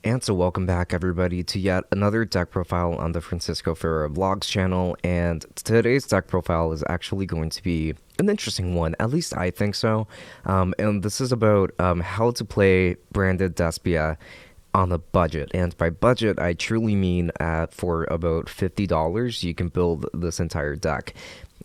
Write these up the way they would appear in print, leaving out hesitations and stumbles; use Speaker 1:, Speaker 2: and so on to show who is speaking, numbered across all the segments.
Speaker 1: And so welcome back everybody to yet another deck profile on the Francisco Ferreira Vlogs channel, and today's deck profile is actually going to be an interesting one, at least I think so. And this is about how to play Branded Despia on a budget, and by budget I truly mean for about $50 you can build this entire deck,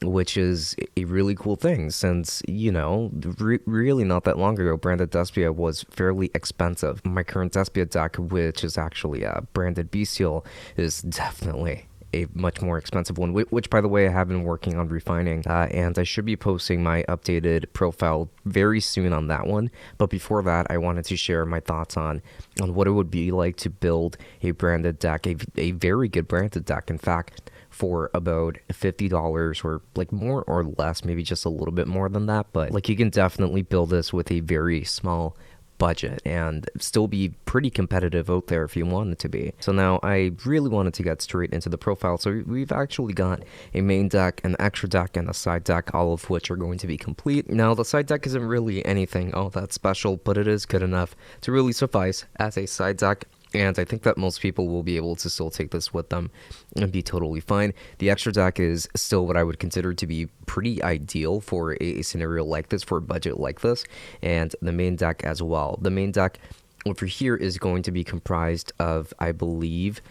Speaker 1: which is a really cool thing since, really not that long ago, Branded Despia was fairly expensive. My current Despia deck, which is actually a Branded Bestial, is definitely a much more expensive one, which by the way I have been working on refining, and I should be posting my updated profile very soon on that one. But before that, I wanted to share my thoughts on what it would be like to build a branded deck, a very good branded deck in fact, for about $50, or like more or less, maybe just a little bit more than that. But like, you can definitely build this with a very small budget and still be pretty competitive out there if you wanted to be. So now I really wanted to get straight into the profile. So we've actually got a main deck, an extra deck, and a side deck, all of which are going to be complete. Now the side deck isn't really anything all that special, but it is good enough to really suffice as a side deck. And I think that most people will be able to still take this with them and be totally fine. The extra deck is still what I would consider to be pretty ideal for a scenario like this, for a budget like this, and the main deck as well. The main deck over here is going to be comprised of, I believe,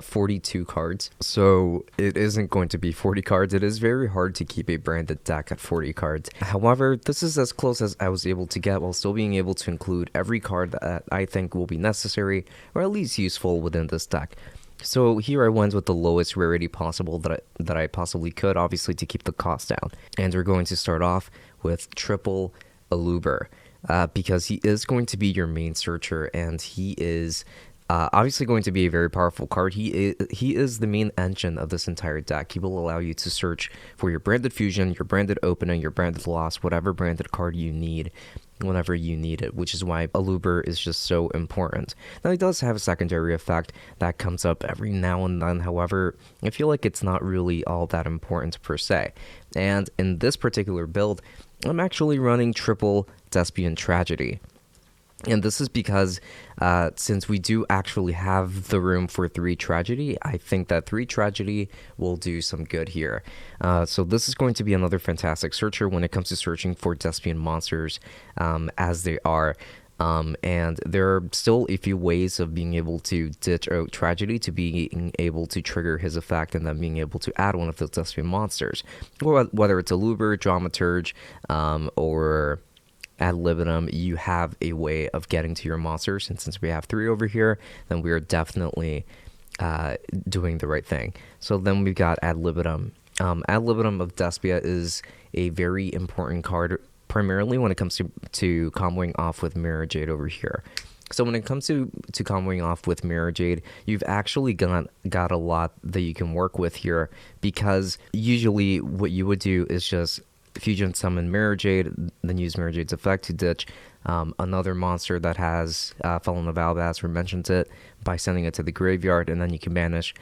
Speaker 1: 42 cards. So it isn't going to be 40 cards. It is very hard to keep a branded deck at 40 cards. However, this is as close as I was able to get while still being able to include every card that I think will be necessary or at least useful within this deck. So here I went with the lowest rarity possible that I possibly could, obviously to keep the cost down. And we're going to start off with triple Aluber, because he is going to be your main searcher, and he is obviously going to be a very powerful card. He is the main engine of this entire deck. He will allow you to search for your branded fusion, your branded opening, your branded loss, whatever branded card you need whenever you need it, which is why Aluber is just so important. Now, he does have a secondary effect that comes up every now and then. However, I feel like it's not really all that important per se. And in this particular build, I'm actually running triple Despian Tragedy. And this is because since we do actually have the room for 3 Tragedy, I think that 3 Tragedy will do some good here. So this is going to be another fantastic searcher when it comes to searching for Despian monsters, as they are. And there are still a few ways of being able to ditch out Tragedy to being able to trigger his effect and then being able to add one of those Despian monsters. Or whether it's a Luber, Dramaturge, or ad libitum, you have a way of getting to your monsters, and since we have 3 over here, then we are definitely doing the right thing. So then we've got ad libitum. Ad libitum of Despia is a very important card, primarily when it comes to comboing off with Mirror Jade over here. So when it comes to comboing off with Mirror Jade, you've actually got a lot that you can work with here, because usually what you would do is just fusion summon Mirror Jade, then use Mirror Jade's effect to ditch another monster that has Fallen of Albaz, or mentions it, by sending it to the graveyard, and then you can banish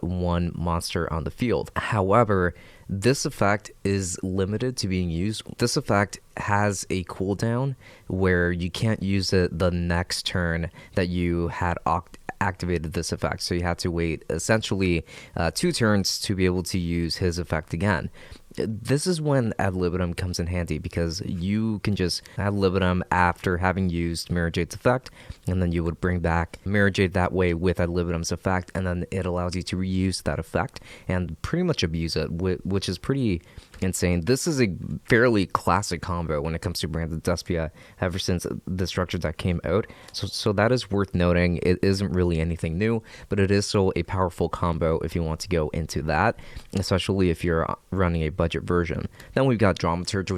Speaker 1: one monster on the field. However, this effect is limited to being used. This effect has a cooldown where you can't use it the next turn that you had activated this effect, so you had to wait essentially 2 turns to be able to use his effect again. This is when ad libitum comes in handy, because you can just ad libitum after having used Mirror Jade's effect, and then you would bring back Mirror Jade that way with ad libitum's effect, and then it allows you to reuse that effect and pretty much abuse it, which is pretty insane. This is a fairly classic combo when it comes to Branded Despia ever since the structure that came out, so that is worth noting. It isn't really anything new, but it is still a powerful combo if you want to go into that, especially if you're running a budget version. Then we've got Dramaturge,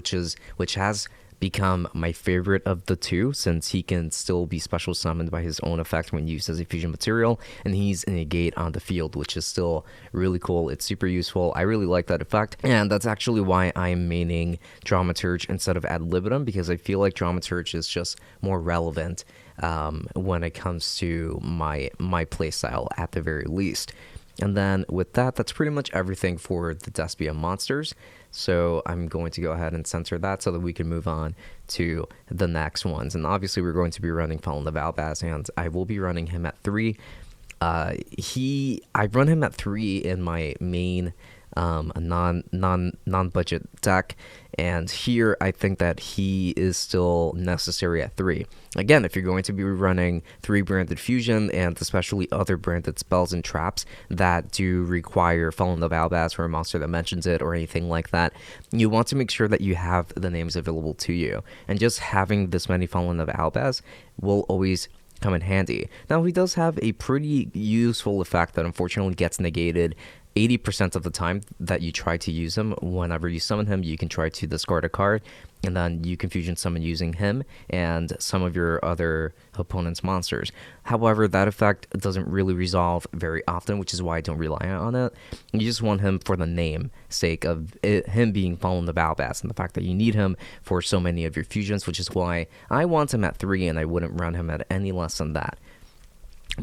Speaker 1: which has become my favorite of the two, since he can still be special summoned by his own effect when used as a fusion material, and he's a negate on the field, which is still really cool. It's super useful. I really like that effect, and that's actually why I'm maining Dramaturge instead of ad libitum, because I feel like Dramaturge is just more relevant when it comes to my playstyle at the very least. And then with that, that's pretty much everything for the Despia monsters. So I'm going to go ahead and censor that so that we can move on to the next ones. And obviously we're going to be running Fallen of Albaz, and I will be running him at 3. I run him at 3 in my main non-budget deck, and here I think that he is still necessary at 3. Again, if you're going to be running 3 branded fusion and especially other branded spells and traps that do require Fallen of Albaz or a monster that mentions it or anything like that, you want to make sure that you have the names available to you, and just having this many Fallen of Albaz will always come in handy. Now, he does have a pretty useful effect that unfortunately gets negated 80% of the time that you try to use him. Whenever you summon him, you can try to discard a card, and then you can fusion summon using him and some of your other opponent's monsters. However, that effect doesn't really resolve very often, which is why I don't rely on it. You just want him for the name sake of him being Fallen of Albaz and the fact that you need him for so many of your fusions, which is why I want him at 3 and I wouldn't run him at any less than that.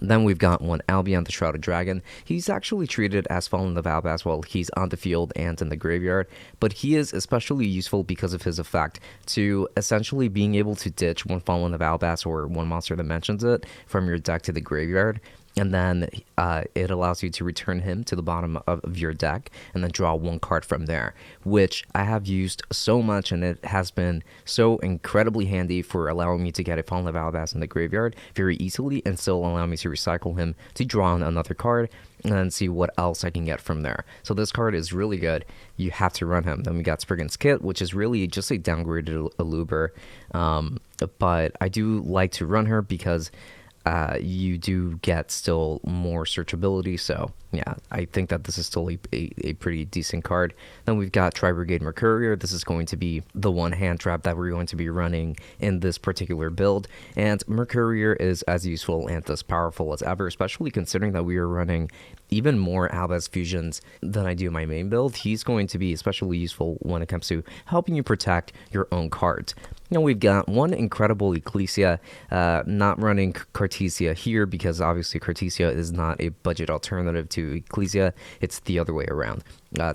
Speaker 1: Then we've got one Albion, the Shrouded Dragon. He's actually treated as Fallen of Albaz while he's on the field and in the graveyard, but he is especially useful because of his effect to essentially being able to ditch one Fallen of Albaz or one monster that mentions it from your deck to the graveyard. And then it allows you to return him to the bottom of your deck and then draw 1 card from there, which I have used so much, and it has been so incredibly handy for allowing me to get a Fallen of Albaz in the graveyard very easily and still allow me to recycle him to draw another card and then see what else I can get from there. So this card is really good. You have to run him. Then we got Spriggan's Kit, which is really just a downgraded Aluber, but I do like to run her because you do get still more searchability, so yeah, I think that this is still a pretty decent card. Then we've got Tri-Brigade Mercurier. This is going to be the one hand trap that we're going to be running in this particular build, and Mercurier is as useful and as powerful as ever, especially considering that we are running even more Albaz fusions than I do my main build. He's going to be especially useful when it comes to helping you protect your own cards. Now we've got one incredible Ecclesia, not running Cartesia here because obviously Cartesia is not a budget alternative to Ecclesia. It's the other way around.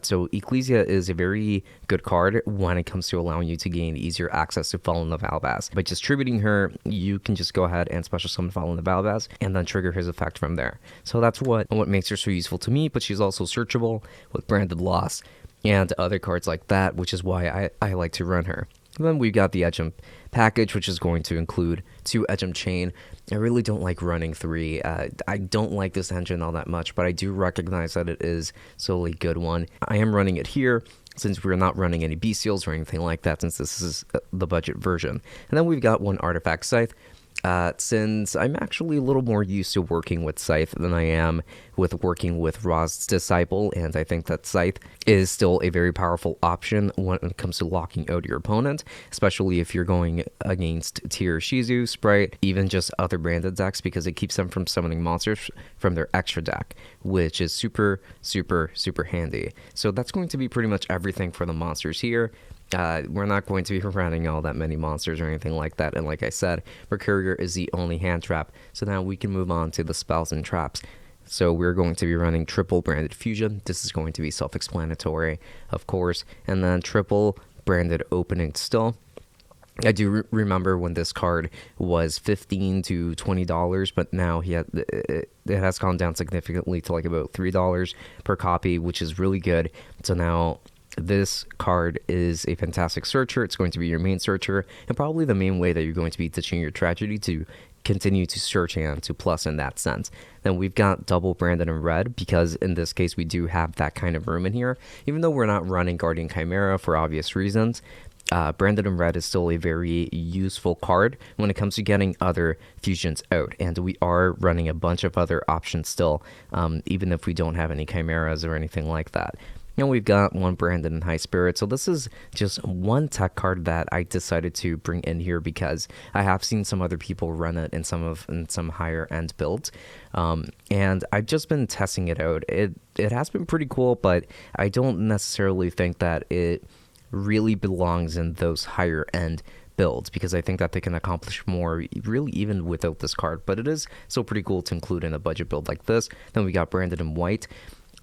Speaker 1: So Ecclesia is a very good card when it comes to allowing you to gain easier access to Fallen of Albaz. By distributing her, you can just go ahead and special summon Fallen of Albaz and then trigger his effect from there. So that's what makes her so useful to me, but she's also searchable with Branded Loss and other cards like that, which is why I like to run her. And then we've got the Edgem package, which is going to include 2 Edgem Chain. I really don't like running 3. I don't like this engine all that much, but I do recognize that it is still a good one. I am running it here since we're not running any bestials or anything like that, since this is the budget version. And then we've got one Artifact Scythe. Since I'm actually a little more used to working with Scythe than I am with working with Ra's Disciple, and I think that Scythe is still a very powerful option when it comes to locking out your opponent, especially if you're going against Tier Shizu, Sprite, even just other branded decks, because it keeps them from summoning monsters from their extra deck, which is super, super, super handy. So that's going to be pretty much everything for the monsters here. We're not going to be running all that many monsters or anything like that, and like I said, Mercurier is the only hand trap, so now we can move on to the spells and traps. So we're going to be running triple Branded Fusion. This is going to be self-explanatory, of course, and then triple Branded Opening still. I do remember when this card was $15 to $20, but now it has gone down significantly to like about $3 per copy, which is really good. So now this card is a fantastic searcher. It's going to be your main searcher, and probably the main way that you're going to be ditching your tragedy to continue to search and to plus in that sense. Then we've got double Branded in red, because in this case we do have that kind of room in here. Even though we're not running Guardian Chimera for obvious reasons, Branded in red is still a very useful card when it comes to getting other fusions out, and we are running a bunch of other options still, even if we don't have any chimeras or anything like that. And we've got one Branded in High Spirit. So this is just one tech card that I decided to bring in here because I have seen some other people run it in some higher end builds, and I've just been testing it out. It has been pretty cool, but I don't necessarily think that it really belongs in those higher end builds, because I think that they can accomplish more really even without this card, but it is still pretty cool to include in a budget build like this. Then we got Branded in White.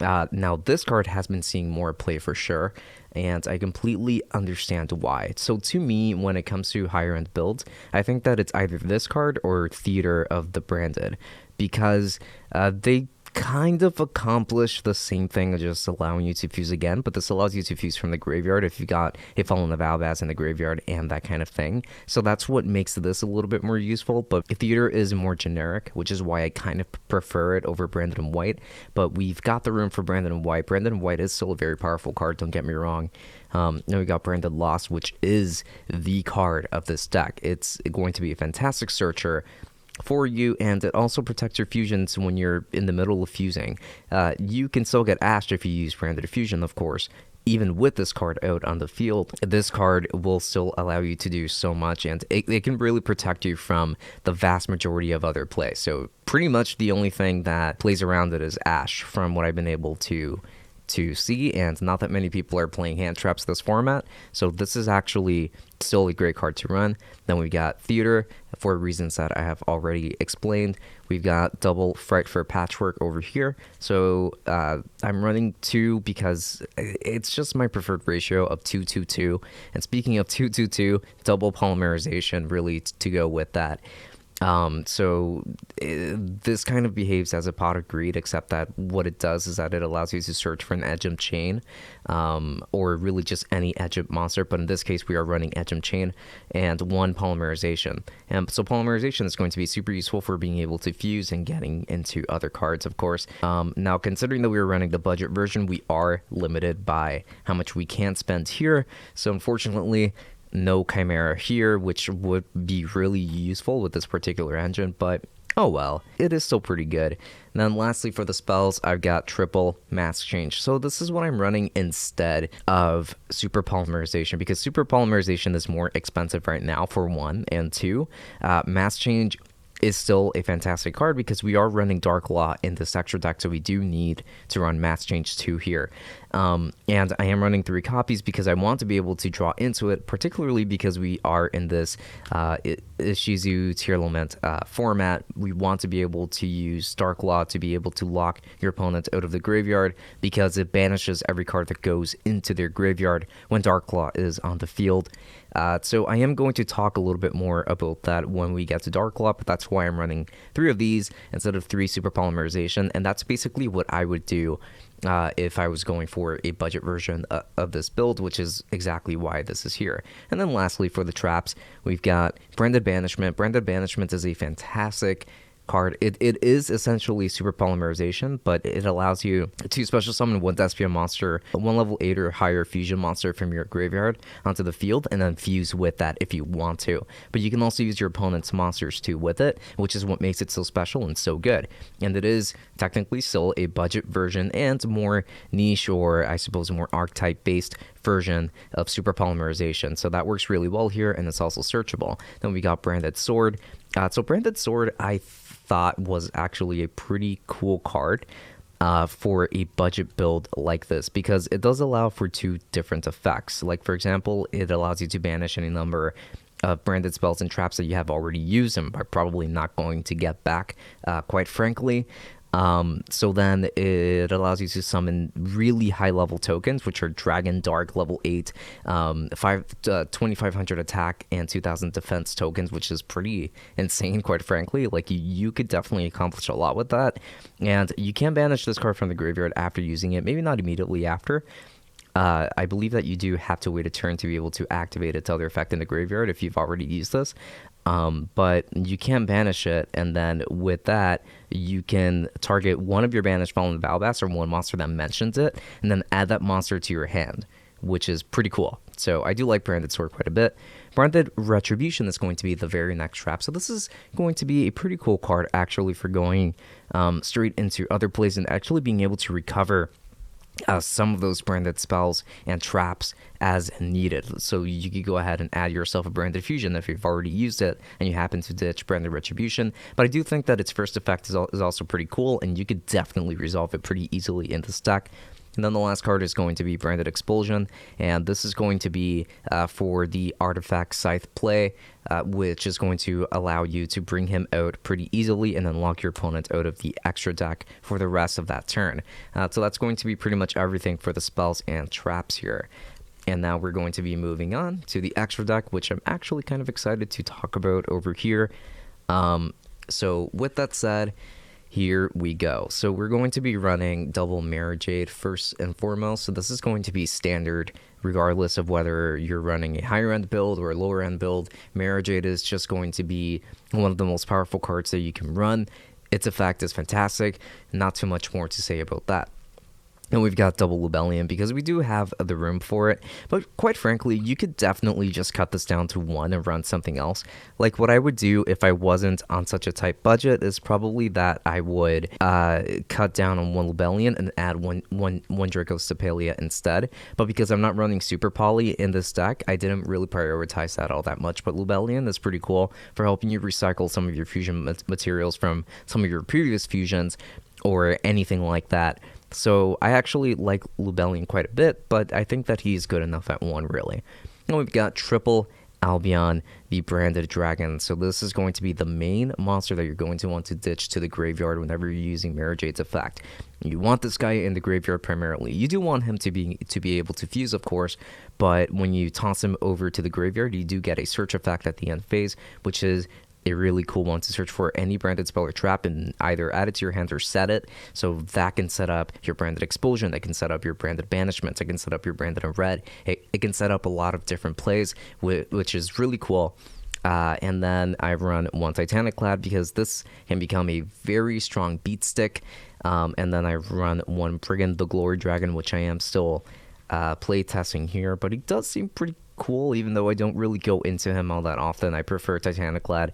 Speaker 1: Now this card has been seeing more play for sure, and I completely understand why. So to me, when it comes to higher end builds, I think that it's either this card or Theater of the Branded, because they kind of accomplish the same thing, just allowing you to fuse again, but this allows you to fuse from the graveyard if you got a Fallen of Albaz in the graveyard and that kind of thing. So that's what makes this a little bit more useful, but Theater is more generic, which is why I kind of prefer it over Branded in White, but we've got the room for Branded in White. Branded in White is still a very powerful card, don't get me wrong. Now we got Branded Lost, which is the card of this deck. It's going to be a fantastic searcher for you, and it also protects your fusions when you're in the middle of fusing. You can still get ashed if you use Branded Fusion, of course. Even with this card out on the field, this card will still allow you to do so much, and it can really protect you from the vast majority of other plays. So pretty much the only thing that plays around it is Ash, from what I've been able to see, and not that many people are playing hand traps this format, so this is actually still a great card to run. Then we got Theater for reasons that I have already explained. We've got double Fright for Patchwork over here, so I'm running 2 because it's just my preferred ratio of 2-2-2, and speaking of 2-2-2, double Polymerization really to go with that. This kind of behaves as a Pot of Greed, except that what it does is that it allows you to search for an Edgem Chain, or really just any Edgem monster, but in this case we are running Edgem Chain and 1 Polymerization. And so Polymerization is going to be super useful for being able to fuse and getting into other cards, of course. Now, considering that we are running the budget version, we are limited by how much we can spend here, so unfortunately no Chimera here, which would be really useful with this particular engine, but oh well, it is still pretty good. And then lastly for the spells, I've got triple Mask Change. So this is what I'm running instead of Super Polymerization, because Super Polymerization is more expensive right now for 1, and 2, Mask Change is still a fantastic card because we are running Dark Law in this extra deck, so we do need to run Mask Change 2 here. And I am running 3 copies because I want to be able to draw into it, particularly because we are in this Ishizu Tearlament format. We want to be able to use Dark Law to be able to lock your opponent out of the graveyard, because it banishes every card that goes into their graveyard when Dark Law is on the field. So I am going to talk a little bit more about that when we get to Dark Law, but that's why I'm running 3 of these instead of 3 Super Polymerization, and that's basically what I would do if I was going for a budget version of this build, which is exactly why this is here. And then lastly, for the traps, we've got Branded Banishment. Branded Banishment is a fantastic card. It is essentially Super Polymerization, but it allows you to special summon 1 Despia monster, 1 level 8 or higher fusion monster from your graveyard onto the field, and then fuse with that if you want to. But you can also use your opponent's monsters too with it, which is what makes it so special and so good. And it is technically still a budget version and more niche, or I suppose more archetype based version of Super Polymerization. So that works really well here, and it's also searchable. Then we got Branded Sword. So Branded Sword, I thought was actually a pretty cool card for a budget build like this, because it does allow for 2 different effects. Like, for example, it allows you to banish any number of branded spells and traps that you have already used and are probably not going to get back, quite frankly. So then it allows you to summon really high level tokens, which are Dragon Dark level 8, 2500 attack and 2000 defense tokens, which is pretty insane, quite frankly. Like, you could definitely accomplish a lot with that. And you can banish this card from the graveyard after using it, maybe not immediately after. I believe that you do have to wait a turn to be able to activate its other effect in the graveyard if you've already used this. But you can banish it, and then with that, you can target one of your banished Fallen Valbass or 1 monster that mentions it, and then add that monster to your hand, which is pretty cool. So I do like Branded Sword quite a bit. Branded Retribution is going to be the very next trap. So this is going to be a pretty cool card, actually, for going straight into other plays and actually being able to recover some of those branded spells and traps as needed. So you could go ahead and add yourself a Branded Fusion if you've already used it and you happen to ditch Branded Retribution. But I do think that its first effect is also pretty cool, and you could definitely resolve it pretty easily in this deck. And then the last card is going to be Branded Expulsion, and this is going to be for the Artifact Scythe play, which is going to allow you to bring him out pretty easily and then lock your opponent out of the extra deck for the rest of that turn. So that's going to be pretty much everything for the spells and traps here. And now we're going to be moving on to the extra deck, which I'm actually kind of excited to talk about over here. So with that said, here we go. So we're going to be running double Mirror Jade first and foremost. So this is going to be standard regardless of whether you're running a higher end build or a lower end build. Mirror Jade is just going to be one of the most powerful cards that you can run. Its effect is fantastic. Not too much more to say about that. And we've got double Lubellion because we do have the room for it. But quite frankly, you could definitely just cut this down to 1 and run something else. Like what I would do if I wasn't on such a tight budget is probably that I would cut down on 1 Lubellion and add one Draco Stapelia instead. But because I'm not running Super Poly in this deck, I didn't really prioritize that all that much. But Lubellion is pretty cool for helping you recycle some of your fusion materials from some of your previous fusions or anything like that. So I actually like Lubellion quite a bit, but I think that he's good enough at 1, really. And we've got triple Albion, the Branded Dragon. So this is going to be the main monster that you're going to want to ditch to the graveyard whenever you're using Mirror Jade's effect. You want this guy in the graveyard primarily. You do want him to be able to fuse, of course, but when you toss him over to the graveyard, you do get a search effect at the end phase, which is a really cool one to search for any branded spell or trap and either add it to your hand or set it. So that can set up your Branded Expulsion, that can set up your Branded Banishment, it can set up your Branded Red. It can set up a lot of different plays, which is really cool. And then I run 1 Titanic Clad because this can become a very strong beat stick. And then I run 1 Brigand the Glory Dragon, which I am still play testing here, but he does seem pretty cool, even though I don't really go into him all that often. I prefer Titanic Lad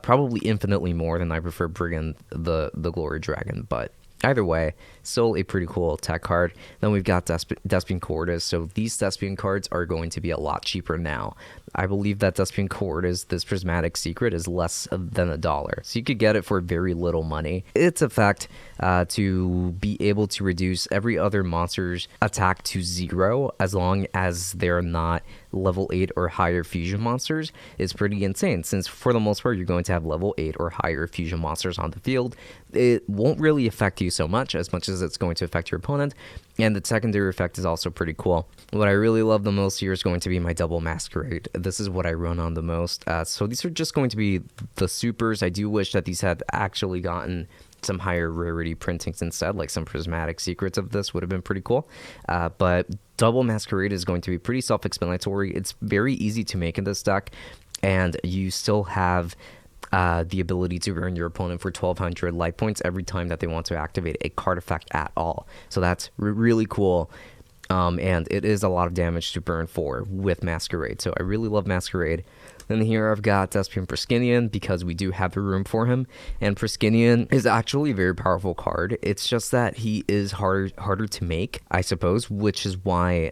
Speaker 1: probably infinitely more than I prefer Brigand the Glory Dragon, but either way, still a pretty cool tech card. Then we've got Despian Coortis, so these Despian cards are going to be a lot cheaper now. I believe that Despian Coortis, this Prismatic Secret, is less than $1, so you could get it for very little money. Its effect to be able to reduce every other monster's attack to 0 as long as they're not level 8 or higher fusion monsters is pretty insane, since for the most part you're going to have level 8 or higher fusion monsters on the field. It won't really affect you so much as it's going to affect your opponent, and the secondary effect is also pretty cool. What I really love the most here is going to be my double Masquerade. This is what I run on the most. So these are just going to be the supers. I do wish that these had actually gotten some higher rarity printings instead, like some Prismatic Secrets of this would have been pretty cool. But double Masquerade is going to be pretty self-explanatory. It's very easy to make in this deck, and you still have the ability to earn your opponent for 1,200 life points every time that they want to activate a card effect at all. So that's really cool. And it is a lot of damage to burn for with Masquerade. So I really love Masquerade. Then here I've got Despian Priscinian because we do have the room for him. And Priscinian is actually a very powerful card. It's just that he is harder to make, I suppose, which is why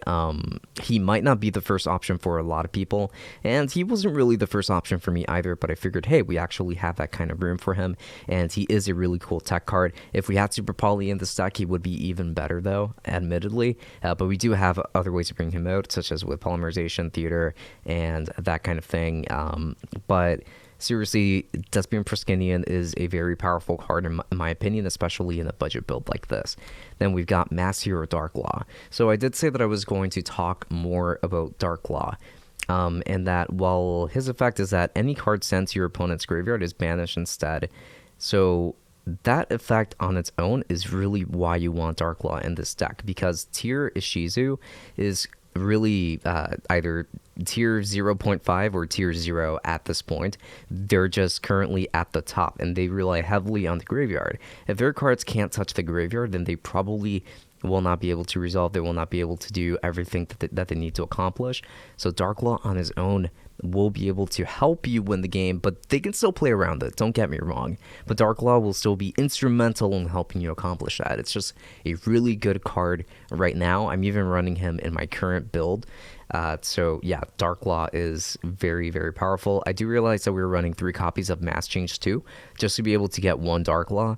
Speaker 1: he might not be the first option for a lot of people. And he wasn't really the first option for me either, but I figured, hey, we actually have that kind of room for him. And he is a really cool tech card. If we had Super Poly in this deck, he would be even better, though, admittedly. But we do have other ways to bring him out, such as with Polymerization, Theater, and that kind of thing. But seriously, Despian Priscinian is a very powerful card in my opinion, especially in a budget build like this. Then we've got Mass Hero Dark Law. So I did say that I was going to talk more about Dark Law. And that while his effect is that any card sent to your opponent's graveyard is banished instead. So that effect on its own is really why you want Dark Law in this deck, because Tier Ishizu is really either tier 0.5 or tier 0 at this point. They're just currently at the top, and they rely heavily on the graveyard. If their cards can't touch the graveyard, then they probably will not be able to resolve. They will not be able to do everything that they need to accomplish. So Dark Law on his own will be able to help you win the game, but they can still play around it, don't get me wrong. But Dark Law will still be instrumental in helping you accomplish that. It's just a really good card right now. I'm even running him in my current build. So yeah, Dark Law is very, very powerful. I do realize that we're running 3 copies of Mass Change 2 just to be able to get 1 Dark Law.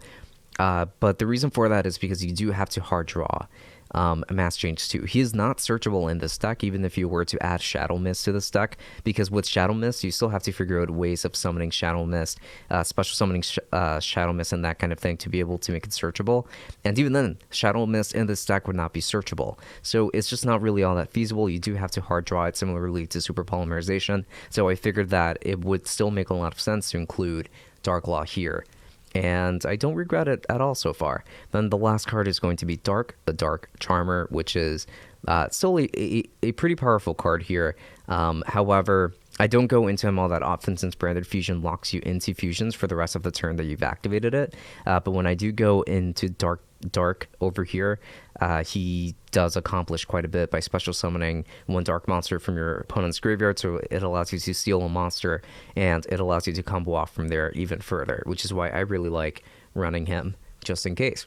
Speaker 1: But the reason for that is because you do have to hard draw Mass Change 2. He is not searchable in this deck, even if you were to add Shadow Mist to this deck, because with Shadow Mist, you still have to figure out ways of summoning Shadow Mist, special summoning Shadow Mist and that kind of thing to be able to make it searchable. And even then, Shadow Mist in this deck would not be searchable. So it's just not really all that feasible. You do have to hard draw it, similarly to Super Polymerization. So I figured that it would still make a lot of sense to include Dark Law here. And I don't regret it at all so far. Then the last card is going to be Dark, the Dark Charmer, which is still a pretty powerful card here. However, I don't go into him all that often since Branded Fusion locks you into fusions for the rest of the turn that you've activated it. But when I do go into Dark over here, he does accomplish quite a bit by special summoning one dark monster from your opponent's graveyard, so it allows you to steal a monster, and it allows you to combo off from there even further, which is why I really like running him just in case.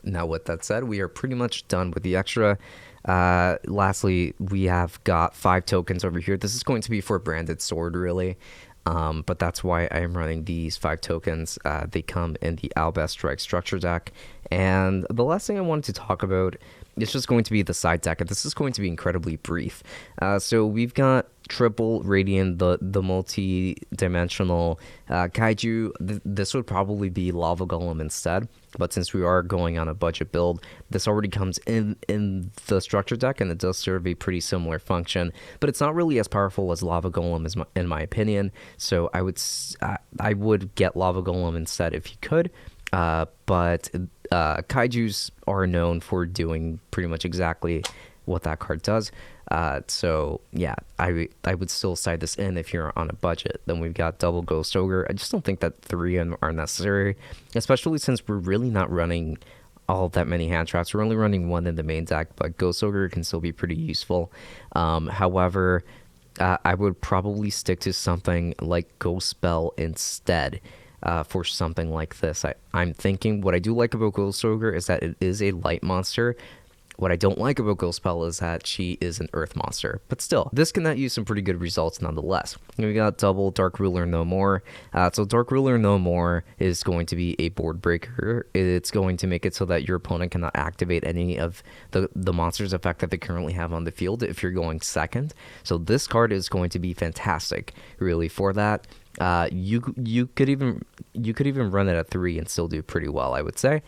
Speaker 1: Now, with that said, we are pretty much done with the extra. Lastly, we have got 5 tokens over here. This is going to be for Branded Sword, really. But that's why I am running these 5 tokens. They come in the Albest Strike Structure deck. And the last thing I wanted to talk about is just going to be the side deck. And this is going to be incredibly brief. So we've got triple Radiant, the multi-dimensional Kaiju. This would probably be Lava Golem instead. But since we are going on a budget build, this already comes in the structure deck, and it does serve a pretty similar function. But it's not really as powerful as Lava Golem, in my opinion. So I would get Lava Golem instead if you could. But Kaijus are known for doing pretty much exactly what that card does. So yeah, I would still side this in if you're on a budget. Then we've got double Ghost Ogre. I just don't think that 3 are necessary, especially since we're really not running all that many hand traps. We're only running 1 in the main deck, but Ghost Ogre can still be pretty useful. However, I would probably stick to something like Ghost Spell instead. For something like this, I'm thinking what I do like about Ghost Ogre is that it is a light monster. What I don't like about Ghost Spell is that she is an earth monster, but still, this can net you some pretty good results nonetheless. We got double Dark Ruler No More. So Dark Ruler No More is going to be a board breaker. It's going to make it so that your opponent cannot activate any of the monster's effect that they currently have on the field if you're going second. So this card is going to be fantastic, really, for that. You could even run it at 3 and still do pretty well, I would say.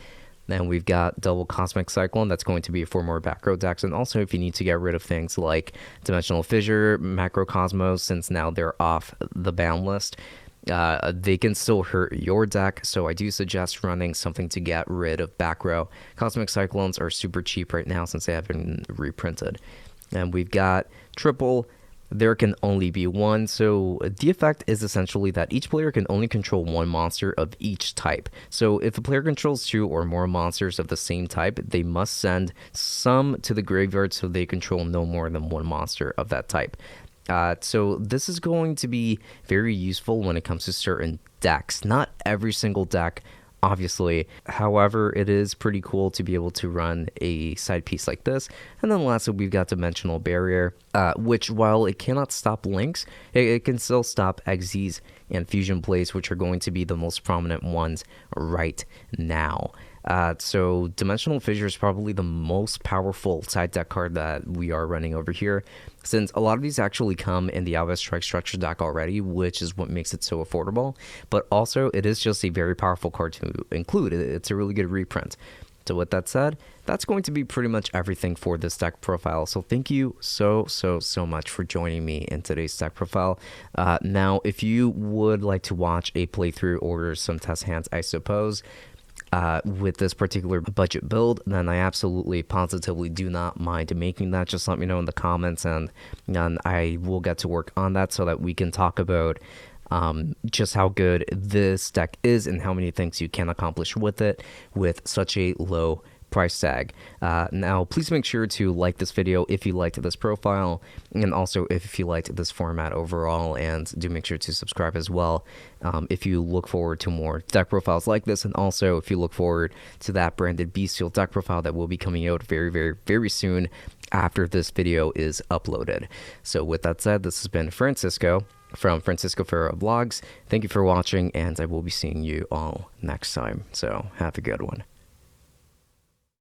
Speaker 1: Then we've got double Cosmic Cyclone. That's going to be for more back row decks. And also if you need to get rid of things like Dimensional Fissure, Macrocosmos, since now they're off the ban list, they can still hurt your deck. So I do suggest running something to get rid of back row. Cosmic Cyclones are super cheap right now since they have been reprinted. And we've got triple There Can Only Be One. So the effect is essentially that each player can only control 1 monster of each type. So if a player controls 2 or more monsters of the same type, they must send some to the graveyard so they control no more than 1 monster of that type. So this is going to be very useful when it comes to certain decks. Not every single deck, obviously. However, it is pretty cool to be able to run a side piece like this. And then lastly, we've got Dimensional Barrier, which while it cannot stop links, it can still stop Xyz and Fusion Blades, which are going to be the most prominent ones right now. So Dimensional Fissure is probably the most powerful side deck card that we are running over here, since a lot of these actually come in the Albest Strike Structure deck already, which is what makes it so affordable. But also, it is just a very powerful card to include. It's a really good reprint. So with that said, that's going to be pretty much everything for this deck profile. So thank you so much for joining me in today's deck profile. Now, if you would like to watch a playthrough or some test hands, I suppose, with this particular budget build, then I absolutely positively do not mind making that. Just let me know in the comments, and I will get to work on that so that we can talk about just how good this deck is and how many things you can accomplish with it with such a low price tag. Now, please make sure to like this video if you liked this profile, and also if you liked this format overall, and do make sure to subscribe as well if you look forward to more deck profiles like this, and also if you look forward to that Branded Bestial deck profile that will be coming out very soon after this video is uploaded. So with that said, this has been Francisco from Francisco Ferreira Vlogs. Thank you for watching, and I will be seeing you all next time. So have a good one.